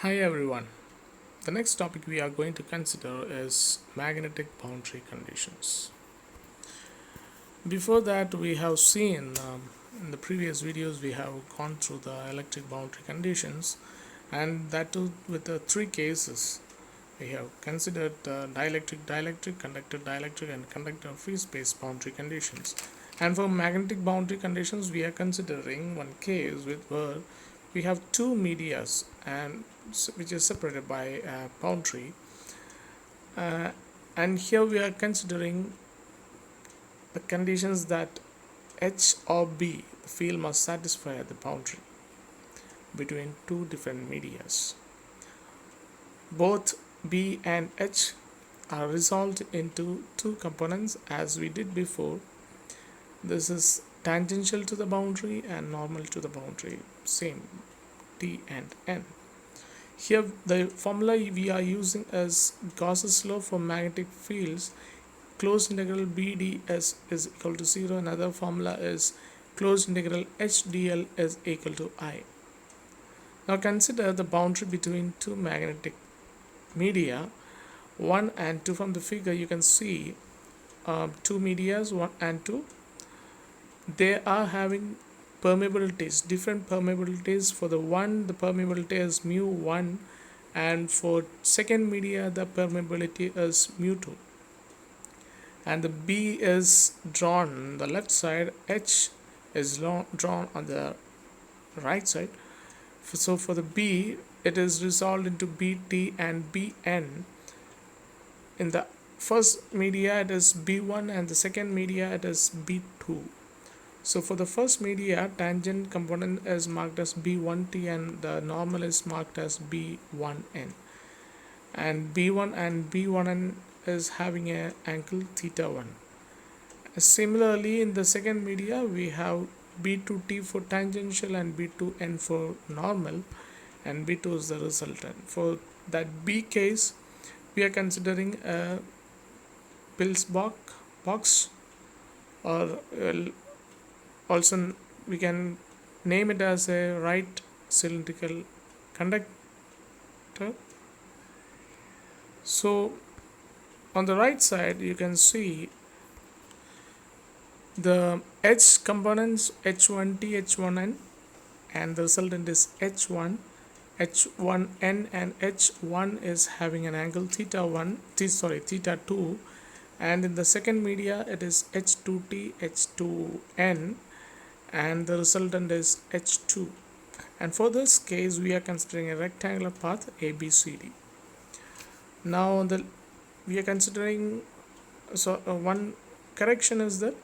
Hi everyone. The next topic we are going to consider is magnetic boundary conditions. Before that, we have seen in the previous videos we have gone through the electric boundary conditions, and that too with the three cases. We have considered dielectric, conductor dielectric, and conductor free space boundary conditions. And for magnetic boundary conditions, we are considering one case with where we have two medias and which is separated by a boundary. Uh, and here we are considering the conditions that H or B, the field must satisfy at the boundary between two different medias. Both B and H are resolved into two components as we did before. This is tangential to the boundary and normal to the boundary, same T and N. Here the formula we are using is Gauss's law for magnetic fields. Closed integral BdS is equal to 0. Another formula is closed integral HdL is equal to I. Now consider the boundary between two magnetic media 1 and 2. From the figure you can see two medias 1 and 2. They are having permeabilities, different permeabilities. For the one, the permeability is mu1, and for second media the permeability is mu2, and the B is drawn on the left side, H is drawn on the right side. So for the B, it is resolved into BT and BN. In the first media it is B1, and the second media it is B2. So for the first media, tangent component is marked as B1T and the normal is marked as B1N. And B1 and B1N is having an angle theta1. Similarly, in the second media, we have B2T for tangential and B2N for normal, and B2 is the resultant. For that B case, we are considering a Pillsbury box, or also we can name it as a right cylindrical conductor. So on the right side you can see the H components H1T, H1N, and the resultant is H1, H1N, and H1 is having an angle theta2, and in the second media it is H2T, H2N, and the resultant is H2. And for this case we are considering a rectangular path ABCD. Now we are considering, one correction is that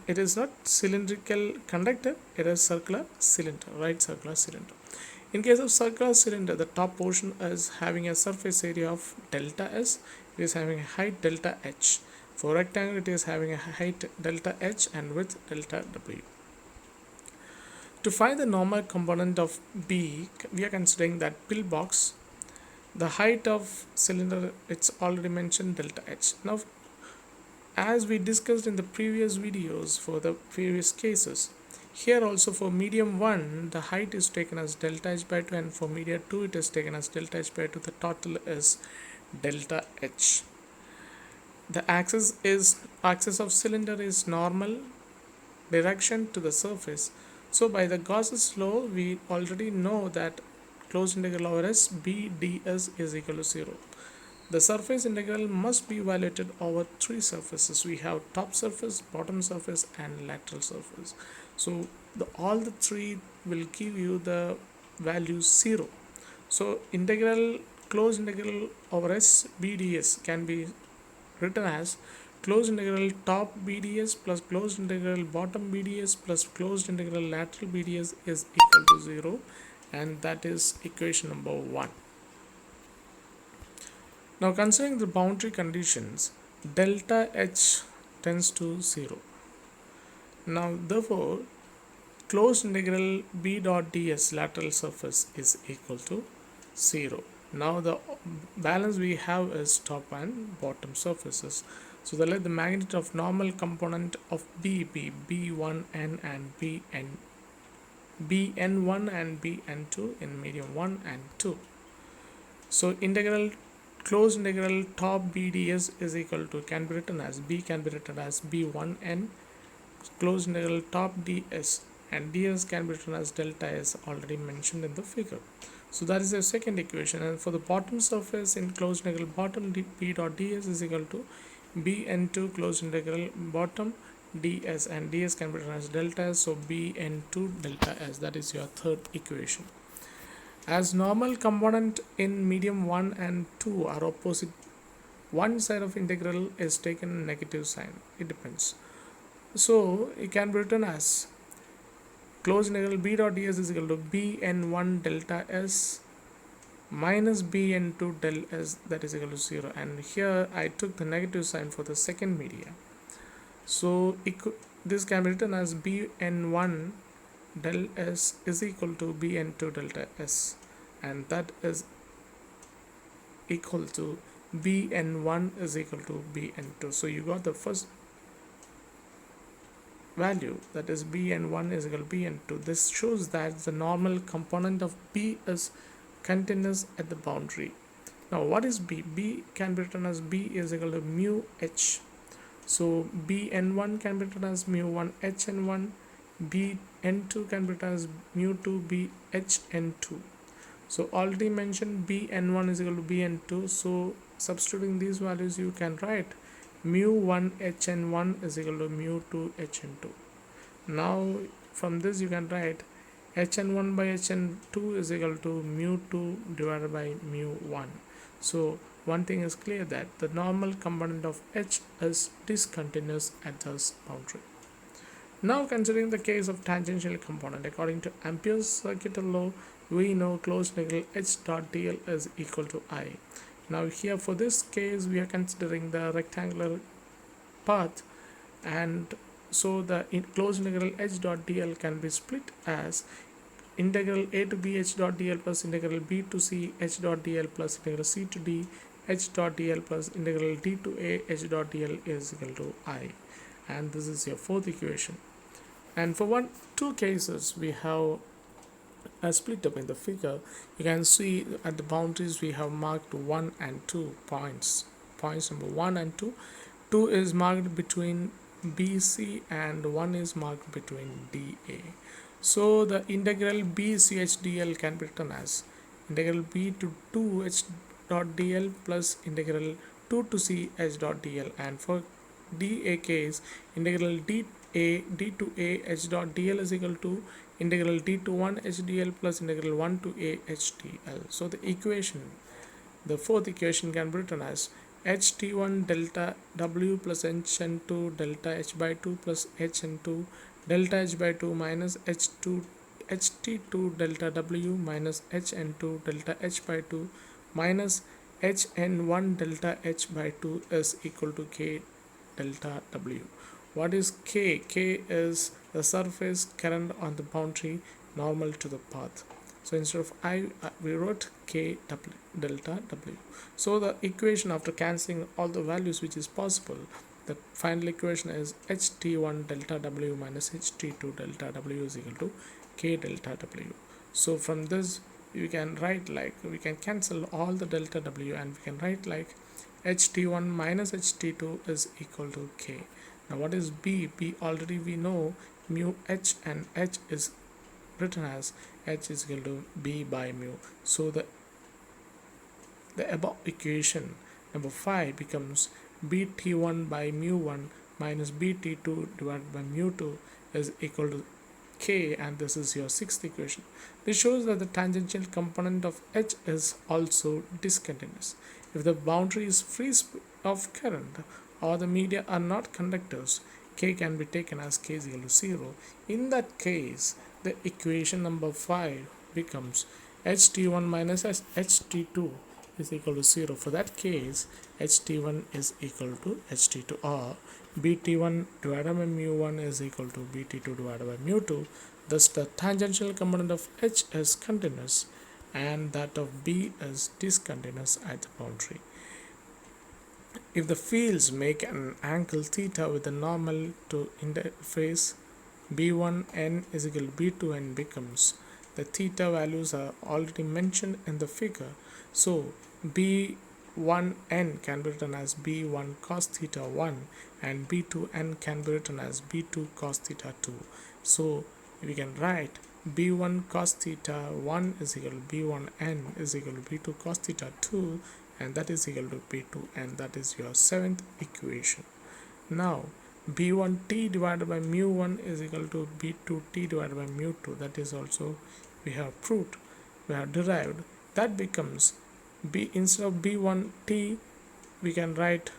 it is not cylindrical conductor, it is circular cylinder, right circular cylinder. In case of circular cylinder, the top portion is having a surface area of delta S, it is having a height delta H. For rectangle it is having a height delta H and width delta W. To find the normal component of B, we are considering that pill box. The height of cylinder, it's already mentioned delta H. Now as we discussed in the previous videos for the previous cases, here also for medium 1 the height is taken as delta H by 2, and for medium 2 it is taken as delta H by 2. The total is delta H. The axis of cylinder is normal direction to the surface. So by the Gauss's law we already know that closed integral over S B ds is equal to 0. The surface integral must be evaluated over three surfaces. We have top surface, bottom surface, and lateral surface. So all the three will give you the value 0. So closed integral over S BDS can be written as closed integral top BDS plus closed integral bottom BDS plus closed integral lateral BDS is equal to 0, and that is equation number 1. Now considering the boundary conditions, delta H tends to 0. Now therefore closed integral B dot ds lateral surface is equal to 0. Now the balance we have is top and bottom surfaces. So let the magnitude of normal component of B be B1N and BN1 and BN2 in medium 1 and 2. So integral closed integral top b ds is equal to, can be written as b1n closed integral top ds, and ds can be written as delta s, already mentioned in the figure. So that is the second equation. And for the bottom surface in closed integral bottom b dot ds is equal to bn2 closed integral bottom ds, and ds can be written as delta s, so bn2 delta s. That is your third equation. As normal component in medium 1 and 2 are opposite, one side of integral is taken negative sign. It depends. So it can be written as closed integral b dot ds is equal to bn1 delta s minus bn2 del s, that is equal to 0. And here I took the negative sign for the second media. So this can be written as bn1 del s is equal to bn2 delta s, and that is equal to bn1 is equal to bn2. So you got the first value, that is bn1 is equal to bn2. This shows that the normal component of b is continuous at the boundary. Now what is b? B can be written as b is equal to mu h. So bn1 can be written as mu1 hn1, bn2 can be written as mu2 bhn2. So already mentioned bn1 is equal to bn2, so substituting these values you can write mu1 hn1 is equal to mu2 hn2. Now from this you can write hn1 by hn2 is equal to mu2 divided by mu1. So one thing is clear, that the normal component of h is discontinuous at this boundary. Now considering the case of tangential component, according to Ampere's circuital law, we know closed integral h dot dl is equal to I. Now here for this case we are considering the rectangular path, and so the closed integral h dot dl can be split as integral a to b h dot dl plus integral b to c h dot dl plus integral c to d h dot dl plus integral d to a h dot dl is equal to I, and this is your fourth equation. And for two cases we have split up in the figure. You can see at the boundaries we have marked 1 and 2 points. Points number 1 and 2. 2 is marked between BC and 1 is marked between DA. So the integral BCHDL can be written as integral B to 2H dot DL plus integral 2 to C H dot DL, and for DA case integral D to A H dot DL is equal to integral D to 1 HDL plus integral 1 to A HDL. So the fourth equation can be written as ht1 delta w plus hn2 delta h by 2 plus hn2 delta h by 2 minus ht2 delta w minus hn2 delta h by 2 minus hn1 delta h by 2 is equal to k delta w. What is k? K is the surface current on the boundary normal to the path. So instead of I, we wrote k delta w. So the equation, after cancelling all the values which is possible, the final equation is ht1 delta w minus ht2 delta w is equal to k delta w. So from this you can write like, we can cancel all the delta w and we can write like ht1 minus ht2 is equal to k. Now what is b? B already we know mu h, and h is written as h is equal to b by mu. So the above equation number 5 becomes bt1 by mu1 minus bt2 divided by mu2 is equal to k, and this is your sixth equation. This shows that the tangential component of h is also discontinuous. If the boundary is free of current or the media are not conductors, k can be taken as k is equal to 0. In that case, the equation number 5 becomes ht1 minus ht2 is equal to 0. For that case, ht1 is equal to ht2, or bt1 divided by mu1 is equal to bt2 divided by mu2. Thus the tangential component of h is continuous and that of b is discontinuous at the boundary. If the fields make an angle theta with the normal to interface b1n is equal to b2n becomes the theta values are already mentioned in the figure. So B1n can be written as B1 cos theta 1 and B2n can be written as B2 cos theta 2. So we can write B1 cos theta 1 is equal to B1n is equal to B2 cos theta 2, and that is equal to B2n. That is your seventh equation. Now B1t divided by mu1 is equal to B2t divided by mu2. That is also we have proved, we have derived. That becomes B, instead of B1t we can write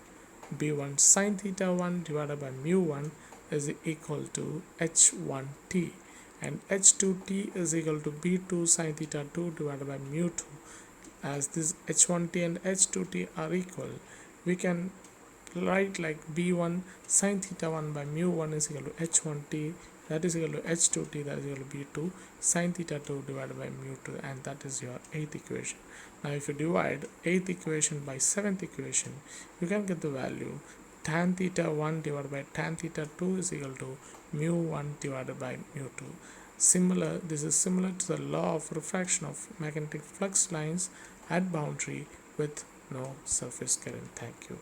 B1 sin theta 1 divided by mu1 is equal to h1t, and h2t is equal to B2 sin theta 2 divided by mu2. As this h1t and h2t are equal, we can write like B1 sin theta 1 by mu1 is equal to h1t, that is equal to h2t, that is equal to B2 sin theta 2 divided by mu2, and that is your eighth equation. Now if you divide eighth equation by seventh equation, you can get the value tan theta 1 divided by tan theta 2 is equal to mu1 divided by mu2. This is similar to the law of refraction of magnetic flux lines at boundary with no surface current. Thank you.